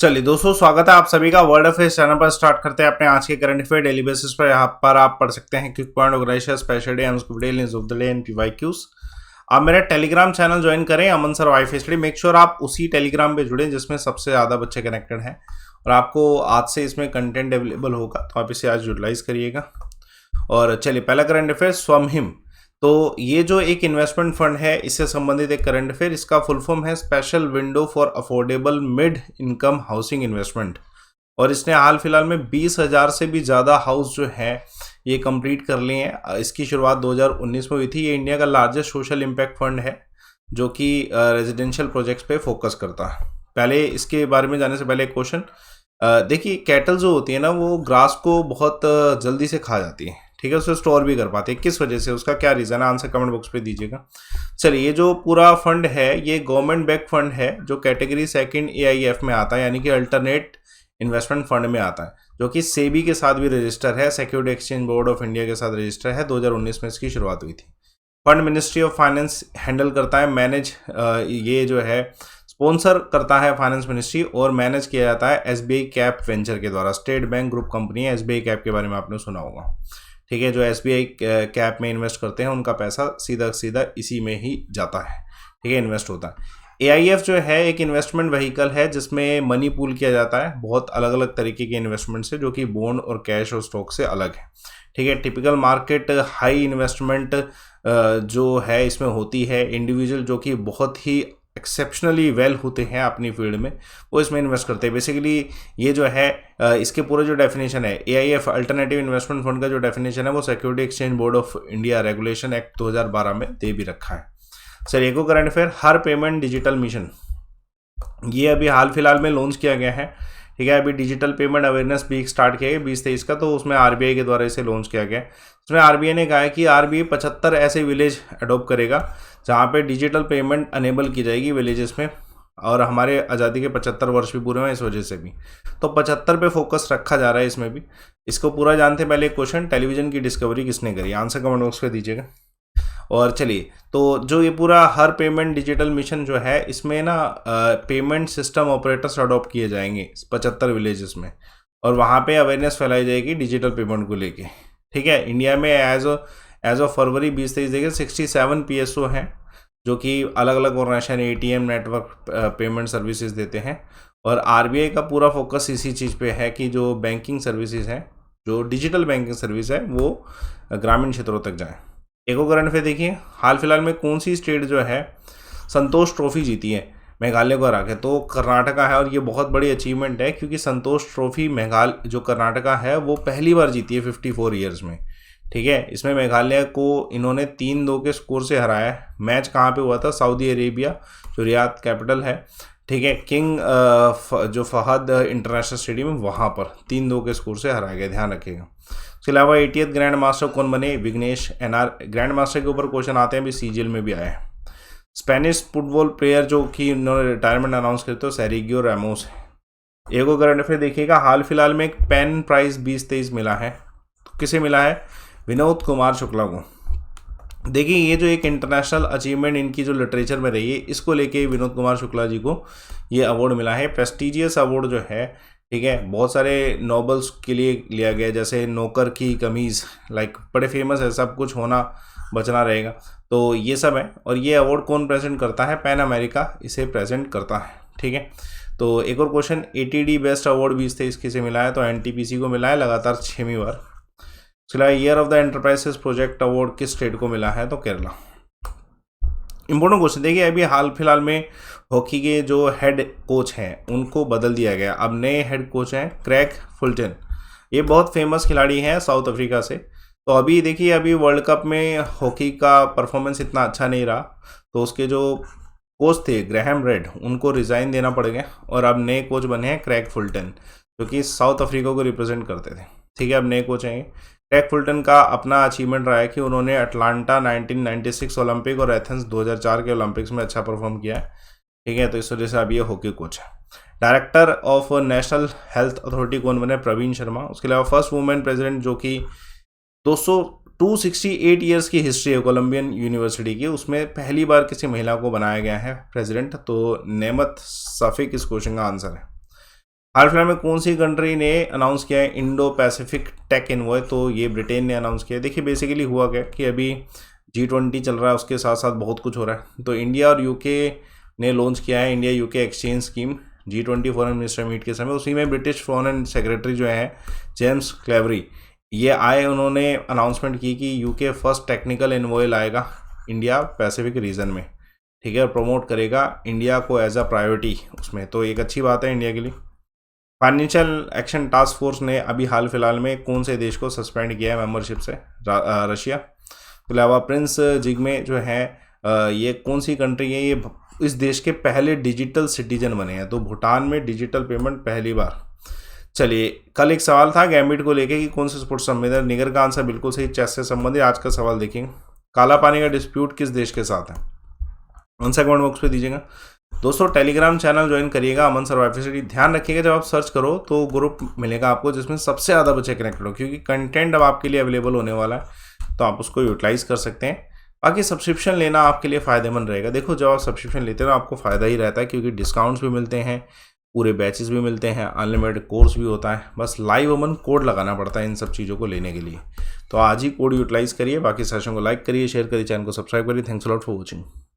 चलिए दोस्तों, स्वागत है आप सभी का वर्ल्ड अफेयर्स चैनल पर। स्टार्ट करते हैं अपने आज के करंट अफेयर डेली बेसिस पर। यहाँ पर आप पढ़ सकते हैं quick point, organisation, special day, news of the day and PYQs. आप मेरा टेलीग्राम चैनल ज्वाइन करें, Aman sir WiFi study. Make sure आप उसी टेलीग्राम पे जुड़े जिसमें सबसे ज़्यादा बच्चे कनेक्टेड हैं, और आपको आज से इसमें कंटेंट अवेलेबल होगा, तो आप इसे आज यूटिलाइज करिएगा। और चलिए, पहला करंट अफेयर स्वमहिम। तो ये जो एक इन्वेस्टमेंट फंड है, इससे संबंधित एक करंट अफेयर, इसका फुल फॉर्म है special window for affordable mid income housing investment. और इसने हाल फिलहाल में 20,000 से भी ज़्यादा हाउस जो है ये कंप्लीट कर लिए हैं। इसकी शुरुआत 2019 में हुई थी। ये इंडिया का लार्जेस्ट सोशल इम्पैक्ट फंड है जो कि रेजिडेंशियल प्रोजेक्ट्स पे फोकस करता है। पहले इसके बारे में जाने से पहले एक क्वेश्चन देखिए, कैटल जो होती है ना, वो ग्रास को बहुत जल्दी से खा जाती है, ठीक है, उसे स्टोर भी कर पाते हैं। किस वजह से, उसका क्या रीज़न है, आंसर कमेंट बॉक्स पे दीजिएगा। चलिए, ये जो पूरा फंड है ये गवर्नमेंट बैक फंड है जो कैटेगरी सेकंड AIF में आता है, यानी कि अल्टरनेट इन्वेस्टमेंट फंड में आता है, जो कि सेबी के साथ भी रजिस्टर है, security exchange board of India के साथ रजिस्टर है। 2019 में इसकी शुरुआत हुई थी। Fund ministry of finance handle करता है, मैनेज ये जो है स्पॉन्सर करता है फाइनेंस मिनिस्ट्री, और मैनेज किया जाता है SBI कैप वेंचर के द्वारा। स्टेट बैंक ग्रुप कंपनी है, SBI कैप के बारे में आपने सुना होगा, ठीक है। जो SBI कैप में इन्वेस्ट करते हैं उनका पैसा सीधा सीधा इसी में ही जाता है, ठीक है, इन्वेस्ट होता है। AIF जो है एक इन्वेस्टमेंट व्हीकल है जिसमें मनी पूल किया जाता है बहुत अलग अलग तरीके के इन्वेस्टमेंट से, जो कि बॉन्ड और कैश और स्टॉक से अलग है, ठीक है। टिपिकल मार्केट हाई इन्वेस्टमेंट जो है इसमें होती है। इंडिविजुअल जो कि बहुत ही एक्सेप्शनली वेल होते हैं अपनी फील्ड में, वो इसमें इन्वेस्ट करते हैं। बेसिकली ये जो है इसके पूरे जो डेफिनेशन है, AIF अल्टरनेटिव इन्वेस्टमेंट फंड का जो डेफिनेशन है वो security exchange board of India regulation act 2012 में दे भी रखा है। सर, एक करंट अफेयर, हर पेमेंट डिजिटल मिशन, ये अभी हाल फिलहाल में लॉन्च किया गया है, ठीक है। अभी digital payment awareness week start किया गया 2023 का, तो उसमें RBI के द्वारा इसे लॉन्च किया गया। इसमें RBI ने कहा है कि RBI 75 ऐसे विलेज अडोप्ट करेगा जहाँ पे डिजिटल पेमेंट अनेबल की जाएगी विलेजेस में, और हमारे आज़ादी के 75 वर्ष भी पूरे हुए इस वजह से भी, तो 75 पे फोकस रखा जा रहा है इसमें भी। इसको पूरा जानते हैं। पहले एक क्वेश्चन, टेलीविजन की डिस्कवरी किसने करी, आंसर कमेंट बॉक्स पे दीजिएगा। और चलिए, तो जो ये पूरा हर पेमेंट डिजिटल मिशन जो है, इसमें ना पेमेंट सिस्टम ऑपरेटर्स अडॉप्ट किए जाएंगे 75 विलेजेस में, और वहाँ पे अवेयरनेस फैलाई जाएगी डिजिटल पेमेंट को लेके, ठीक है। इंडिया में एज ऑफ फरवरी 2023 देखिए 67 PSO हैं जो कि अलग अलग organisation ATM network payment services देते हैं। और RBI का पूरा फोकस इसी चीज़ पे है कि जो बैंकिंग सर्विसेज हैं, जो डिजिटल बैंकिंग सर्विस है, वो ग्रामीण क्षेत्रों तक जाएँ। एक और करंट अफेयर देखिए, हाल फिलहाल में कौन सी स्टेट जो है संतोष ट्रॉफी जीती है, मेघालय को हरा के, तो कर्नाटका है। और ये बहुत बड़ी अचीवमेंट है क्योंकि संतोष ट्रॉफी मेघालय जो कर्नाटका है वो पहली बार जीती है 54 ईयर्स में, ठीक है। इसमें मेघालय को इन्होंने 3-2 के स्कोर से हराया है। मैच कहाँ पे हुआ था, सऊदी अरेबिया जो रियाद कैपिटल है, ठीक है, किंग जो फहद इंटरनेशनल स्टेडियम है वहाँ पर 3-2 के स्कोर से हराया गया, ध्यान रखिएगा। इसके अलावा 80th ग्रैंड मास्टर कौन बने, विघ्नेश NR। ग्रैंड मास्टर के ऊपर क्वेश्चन आते हैं, अभी CGL में भी आए हैं। स्पेनिश फुटबॉल प्लेयर जो कि इन्होंने रिटायरमेंट अनाउंस करते हो, सेरिगियो रैमोस है। एक और करंट अफेयर देखिएगा, हाल फिलहाल में एक पेन प्राइज 2023 मिला है, तो किसे मिला है, विनोद कुमार शुक्ला को। देखिए, ये जो एक इंटरनेशनल अचीवमेंट इनकी जो लिटरेचर में रही है, इसको लेके विनोद कुमार शुक्ला जी को ये अवार्ड मिला है। प्रेस्टिजियस अवार्ड जो है, ठीक है, बहुत सारे नोबल्स के लिए लिया गया, जैसे नौकर की कमीज़, लाइक बड़े फेमस है, सब कुछ होना बचना रहेगा, तो ये सब है। और ये अवार्ड कौन प्रेजेंट करता है, पैन अमेरिका इसे प्रेजेंट करता है, ठीक है। तो एक और क्वेश्चन, ATD बेस्ट अवार्ड 2023 किसे मिला है, तो NTPC को मिला है लगातार 6वीं बार। चला, year of the enterprises project award किस स्टेट को मिला है, तो केरला। इंपॉर्टेंट क्वेश्चन देखिए, अभी हाल फिलहाल में हॉकी के जो हेड कोच हैं उनको बदल दिया गया। अब नए हेड कोच हैं क्रेग फुल्टन, ये बहुत फेमस खिलाड़ी हैं साउथ अफ्रीका से। तो अभी देखिए, अभी वर्ल्ड कप में हॉकी का परफॉर्मेंस इतना अच्छा नहीं रहा, तो उसके जो कोच थे ग्रैहम रेड, उनको रिज़ाइन देना पड़ गया, और अब नए कोच बने हैं क्रेग फुल्टन, जो कि साउथ अफ्रीका को रिप्रेजेंट करते थे, ठीक है। अब नए कोच हैं। क्रेग फुल्टन का अपना अचीवमेंट रहा है कि उन्होंने अटलांटा 1996 ओलंपिक और एथेंस 2004 के ओलंपिक्स में अच्छा परफॉर्म किया है, ठीक है। तो इस वजह से अब ये हॉकी कोच है। Director of national health authority कौन बने, प्रवीण शर्मा। उसके अलावा फर्स्ट वुमेन प्रेसिडेंट जो कि 268 ईयर्स की हिस्ट्री है कोलंबियन यूनिवर्सिटी की, उसमें पहली बार किसी महिला को बनाया गया है प्रेसिडेंट, तो नेमत सफिक इस क्वेश्चन का आंसर है। हाल फिलहाल में कौन सी कंट्री ने अनाउंस किया है इंडो पैसिफिक टेक इन्वॉय? तो ये ब्रिटेन ने अनाउंस किया है। देखिए बेसिकली हुआ क्या कि अभी G20 चल रहा है, उसके साथ साथ बहुत कुछ हो रहा है। तो इंडिया और यूके ने लॉन्च किया है India UK exchange scheme G20 foreign minister meet के समय। उसी में ब्रिटिश फॉरेन सेक्रेटरी जो है जेम्स क्लेवरी, ये आए, उन्होंने अनाउंसमेंट की कि यूके फर्स्ट टेक्निकल इन्वॉय लाएगा इंडिया पैसिफिक रीजन में, ठीक है, और प्रमोट करेगा इंडिया को एज अ प्रायोरिटी उसमें। तो एक अच्छी बात है इंडिया के लिए। फाइनेंशियल एक्शन टास्क फोर्स ने अभी हाल फिलहाल में कौन से देश को सस्पेंड किया है मेंबरशिप से? रशिया। के अलावा प्रिंस जिग्मे जो है ये कौन सी कंट्री है? ये इस देश के पहले डिजिटल सिटीजन बने हैं। तो भूटान में डिजिटल पेमेंट पहली बार। चलिए, कल एक सवाल था गैम्बिट को लेके कि कौन से स्पोर्ट्स संवेदन, निगर का आंसर बिल्कुल सही, चेस से संबंधित। आज का सवाल देखेंगे, काला पानी का डिस्प्यूट किस देश के साथ है? आंसर कमेंट बॉक्स पे दीजिएगा। दोस्तों टेलीग्राम चैनल ज्वाइन करिएगा अमन सर वाईफाई। ध्यान रखिएगा जब आप सर्च करो तो ग्रुप मिलेगा आपको जिसमें सबसे ज़्यादा बच्चे कनेक्टेड हो, क्योंकि कंटेंट अब आपके लिए अवेलेबल होने वाला है, तो आप उसको यूटिलाइज कर सकते हैं। बाकी सब्सक्रिप्शन लेना आपके लिए फ़ायदेमंद रहेगा। देखो जब आप सब्सक्रिप्शन लेते हो आपको फ़ायदा ही रहता है, क्योंकि डिस्काउंट्स भी मिलते हैं, पूरे बैचेस भी मिलते हैं, अनलिमिटेड कोर्स भी होता है। बस लाइव अमन कोड लगाना पड़ता है इन सब चीज़ों को लेने के लिए। तो आज ही कोड यूटिलाइज करिए। बाकी सेशन को लाइक करिए, शेयर करिए, चैनल को सब्सक्राइब करिए। Thanks a lot for watching.